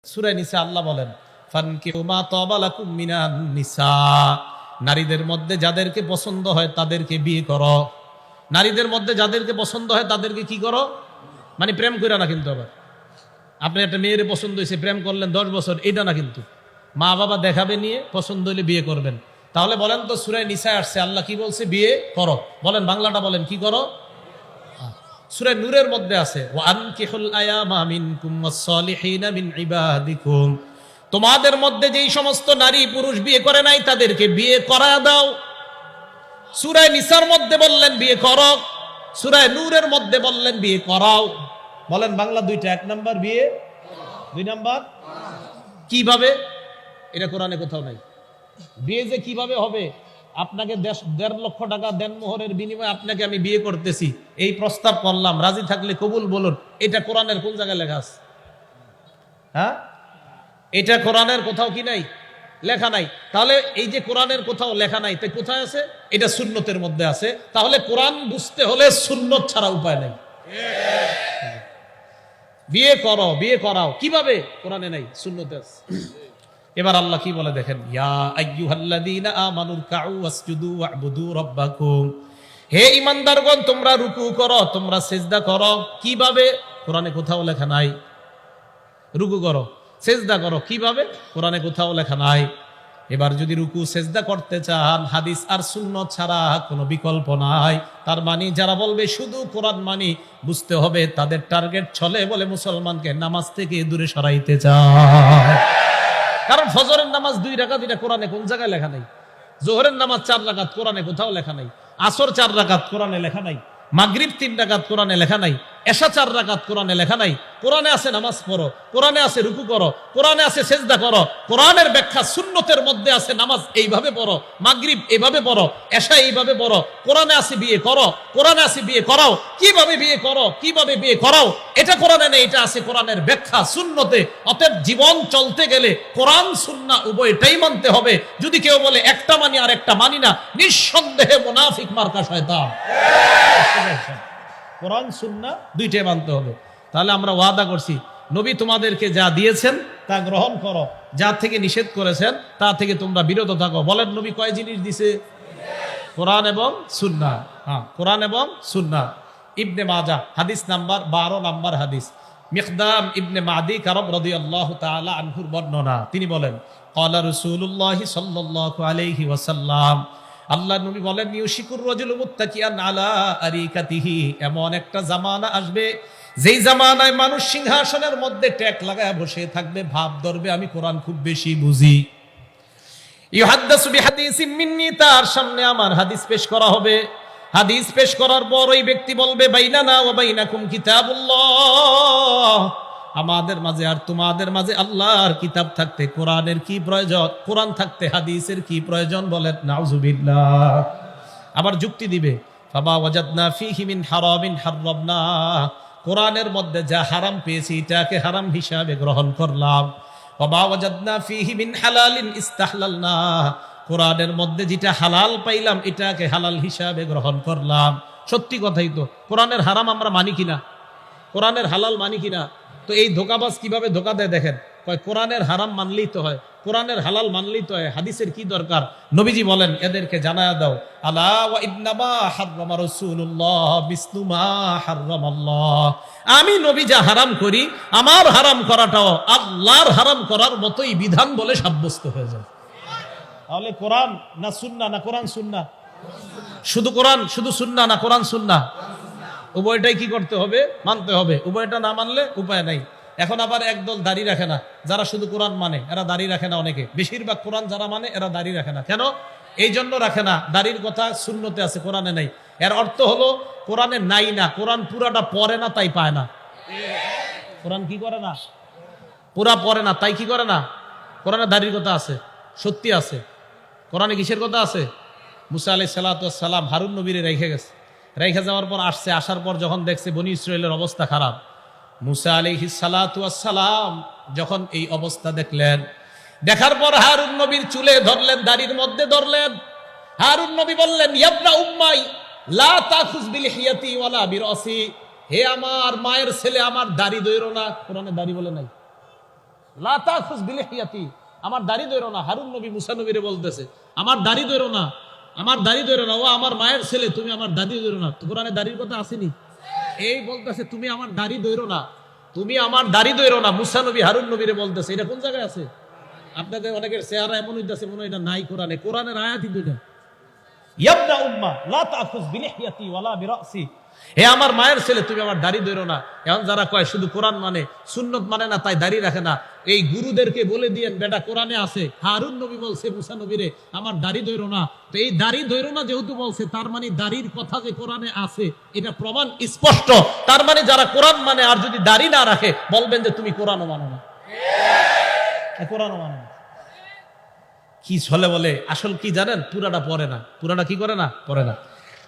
সূরা নিসা আল্লাহ বলেন ফানকিহু মা তাবা লাকুম মিনান নিসা, নারীদের মধ্যে যাদেরকে পছন্দ হয় তাদেরকে বিয়ে করো। নারীদের মধ্যে যাদেরকে পছন্দ হয় তাদেরকে কি করো, মানে প্রেম কইরা না কিন্তু। আবার আপনি একটা মেয়ের পছন্দ হয়েছে, প্রেম করলেন 10 বছর, এটা না কিন্তু। মা বাবা দেখাবে নিয়ে পছন্দ হলে বিয়ে করবেন। তাহলে বলেন তো সূরা নিসা আসছে আল্লাহ কি বলছে? বিয়ে করো। বলেন বাংলাটা বলেন, কি করো? সূরা নূরের মধ্যে আছে ওয়ানকিহুল আয়ামা মিনকুম ওয়াস-সালিহিনা মিন ইবাদিকুম, তোমাদের মধ্যে যেই সমস্ত নারী পুরুষ বিয়ে করে নাই তাদেরকে বিয়ে করা দাও। সূরা নিসার মধ্যে বললেন বিয়ে করো, সূরা নূরের মধ্যে বললেন বিয়ে করাও। বলেন বাংলা দুইটা, 1 নাম্বার বিয়ে, 2 নাম্বার কিভাবে? এটা কোরআনে কোথাও নাই। বিয়ে যে কিভাবে হবে, আপনাকে 1.5 লক্ষ টাকা দেনমোহরের বিনিময়ে আপনাকে আমি বিয়ে করতেছি, এই প্রস্তাব করলাম, রাজি থাকলে কবুল বলুন, এটা কোরআনের কোন জায়গায় লেখা আছে? হ্যাঁ, এটা কোরআনের কোথাও কি নাই, লেখা নাই। তাহলে এই যে কোরআনের কোথাও লেখা নাই, তাই কোথায় আছে? এটা সুন্নতের মধ্যে আছে। তাহলে কোরআন বুঝতে হলে সুন্নত ছাড়া উপায় নাই। বিয়ে করো, বিয়ে করাও, কিভাবে? কোরআনে নাই, সুন্নতে আছে। এবার আল্লাহ কি বলে দেখেন, ইয়া আইয়ুহাল্লাযীনা আমানু রুকউ ওয়াসজুদু ওয়া'বুদু রাব্বাকুম, হে ঈমানদারগণ তোমরা রুকু করো, তোমরা সিজদা করো। কিভাবে? কোরআনে কোথাও লেখা নাই। রুকু করো, সিজদা করো, কিভাবে? কোরআনে কোথাও লেখা নাই। এবার যদি রুকু সিজদা করতে চান, হাদিস আর সুন্নাত ছাড়া কোনো বিকল্প নাই। তার মানে যারা বলবে শুধু কোরআন মানি, বুঝতে হবে তাদের টার্গেট ছলে বলে মুসলমানকে নামাজ থেকে দূরে সরাইতে চায়। কারণ ফজরের নামাজ 2 রাকাত, এটা কোরআনে কোন জায়গায় লেখা নাই। জোহরের নামাজ 4 রাকাত, কোরআনে কোথাও লেখা নাই। আসর 4 রাকাত, কোরআনে লেখা নাই। মাগরিব 3 রাকাত, কোরআনে লেখা নাই। এশা 4 রাকাত, কোরআনে লেখা নাই। কোরআনে আছে নামাজ পড়ো, কোরআনে আছে রুকু করো, কোরআনে আছে সিজদা করো। কোরআনের ব্যাখ্যা সুন্নতের মধ্যে আছে, নামাজ এইভাবে পড়ো, মাগরিব এইভাবে পড়ো, এশা এইভাবে পড়ো। কোরআনে আছে বিয়ে করো, কোরআনে আছে বিয়ে করাও। কিভাবে বিয়ে করো, কিভাবে বিয়ে করাও, এটা কোরআনে নেই, এটা আছে কোরআনের ব্যাখ্যা সুন্নতে। অতএব জীবন চলতে গেলে কোরআন সুন্নাহ উভয়টাই মানতে হবে। যদি কেউ বলে একটা মানি আর একটা মানি না, নিঃসন্দেহে মুনাফিক মার্কা শয়তান। কোরআন সুন্নাহ দুইটাই মানতে হবে। তাহলে আমরা ওয়াদা করছি, নবী তোমাদেরকে যা দিয়েছেন তা গ্রহণ করো, যা থেকে নিষেধ করেছেন তা থেকে তোমরা বিরত থাকো। বলেন নবী কয় জিনিস দিছে? কোরআন এবং সুন্নাহ। হ্যাঁ, কোরআন এবং সুন্নাহ। ইবনে মাজাহ হাদিস নাম্বার 12 নাম্বার হাদিস, মিকদাম ইবনে মাদি কারব রাদিয়াল্লাহু তাআলা আনহুর বর্ণনা। তিনি বলেন ক্বালা রাসূলুল্লাহ সাল্লাল্লাহু আলাইহি ওয়াসাল্লাম, আল্লাহ নবী বলেন ইউশিকুর রাজুলু মুত্তাকিয়ান আলা আরিকাতিহি, এমন একটা জামানা আসবে যেই জামানায় মানুষ সিংহাসনের মধ্যে ট্যাক লাগায় বসে থাকবে, ভাব ধরবে আমি কোরআন খুব বেশি বুঝি। ইউহাদ্দাসু বিহাদিসিন মিন্নি, তার সামনে আমার হাদিস পেশ করা হবে। হাদিস পেশ করার পর ওই ব্যক্তি বলবে বাইনানা ওয়া বাইনাকুম কিতাবুল্লাহ, আমাদের মাঝে আর তোমাদের মাঝে আল্লাহর কিতাব থাকতে কোরআনের কি প্রয়োজন? কোরআন থাকতে হাদিসের কি প্রয়োজন? বলেন নাউজুবিল্লাহ। আবার যুক্তি দিবে ফাবা ওয়াজাদনা ফীহি মিন হারামিন হারামনা, কোরআনের মধ্যে যা হারাম পেয়েছি এটাকে হারাম হিসাবে গ্রহণ করলাম। ওয়া ওয়াজাদনা ফীহি মিন হালালিন ইস্তাহলালনা, কোরআনের মধ্যে যেটা হালাল পাইলাম এটাকে হালাল হিসাবে গ্রহণ করলাম। সত্যি কথাই তো, কোরআনের হারাম আমরা মানি কিনা, কোরআনের হালাল মানি কিনা? তো এই ধোকাবাজ কিভাবে ধোকা দেয় দেখেন, কয় কোরআনের হারাম মানলেই তো হয়, কোরআনের হালাল মানলেই তো হয়, হাদিসের কি দরকার? নবীজি বলেন এদেরকে জানায়া দাও, আলা ওয়া ইন্নামা হাররামা রাসূলুল্লাহ মিসলু মা হাররামাল্লাহ, আমি নবী যা হারাম করি আমার হারাম করাটাও আল্লাহর হারাম করার মতোই বিধান বলে সাব্যস্ত হয়ে যায়। তাহলে কোরআন না সুন্নাহ, না কোরআন সুন্নাহ? শুধু কোরআন, শুধু সুন্নাহ না কোরআন সুন্নাহ? উভয়টাই কি করতে হবে? মানতে হবে। উভয়টা না মানলে উপায় নাই। এখন আবার একদল দাড়ি রাখে না, যারা শুধু কোরআন মানে এরা দাড়ি রাখে না। অনেকে, বেশিরভাগ কোরআন যারা মানে এরা দাড়ি রাখে না। কেন? এই জন্য রাখে না, দাড়ির কথা সুন্নতে আছে, কোরআনে নাই। এর অর্থ হলো কোরআনে নাই না, কোরআন পুরাটা পড়ে না তাই পায় না। কোরআন কি করে না? পুরা পড়ে না তাই কি করে না? কোরআনে দাড়ির কথা আছে, সত্যি আছে। কোরআনে কিসের কথা আছে? মুসা আলাইহিস সালাতু ওয়াস সালাম হারুন নবীরে রেখে গেছে, রেখে যাওয়ার পর আসছে, আসার পর যখন দেখছে বনি ইসরাইলের অবস্থা খারাপ, মুসা আলাইহিস সালাতু ওয়াস সালাম যখন এই অবস্থা দেখলেন, দেখার পর হারুন নবীর চুলে ধরলেন, দাড়ির মধ্যে ধরলেন। হারুন নবী বললেন ইয়াবনা উম্মাই লা তাখুজ বিলিহিয়াতি ওয়ালা বিরাসি, হে আমার মায়ের ছেলে, আমার দাড়ি ধইরো না। কোরআনে দাড়ি বলে নাই, লা তাখুজ বিলিহিয়াতি, আমার দাড়ি ধরো না। হারুন নবী মুসা নবীরে বলতেছে আমার দাড়ি ধরো না, আমার দাড়ি ধরো না, ও আমার মায়ের ছেলে, তুমি আমার দাড়ি ধরো না। কোরআনে দাড়ির কথা আসেনি? এই বলতেছে তুমি আমার দাড়ি ধরো না, তুমি আমার দাড়ি ধরো না। মুসা নবী হারুন নবীরে বলতেছে, এটা কোন জায়গায় আছে? আপনাদের অনেকের চেহারা এমন হইতেছে মনে হয় এটা নাই কোরআনে। কোরআনের আয়াতই দুইটা। ইয়াবনা উম্মা লা তাখুজ বিলিহিয়াতি ওয়ালা বিরাসি, হে আমার মায়ের ছেলে তুমি আমার দাড়ি ধরো না। এখন যারা কয় শুধু কোরআন মানে সুন্নত মানে না তাই দাড়ি রাখে না, এই গুরুদেরকে বলে দিয়েন বেটা কোরআনে আছে হারুন নবী বলছে মুসা নবীরে আমার দাড়ি ধরো না। তো এই দাড়ি ধরো না যেহেতু বলছে তার মানে দাড়ির কথা যে কোরআনে আছে এটা প্রমাণ স্পষ্ট। তার মানে যারা কোরআন মানে আর যদি দাড়ি না রাখে বলবেন যে তুমি কোরআনও মানো না, কোরআনও মানো না। কি ছলে বলে, আসল কি জানেন? পুরাটা পড়ে না। পুরাটা কি করে না? পড়ে না।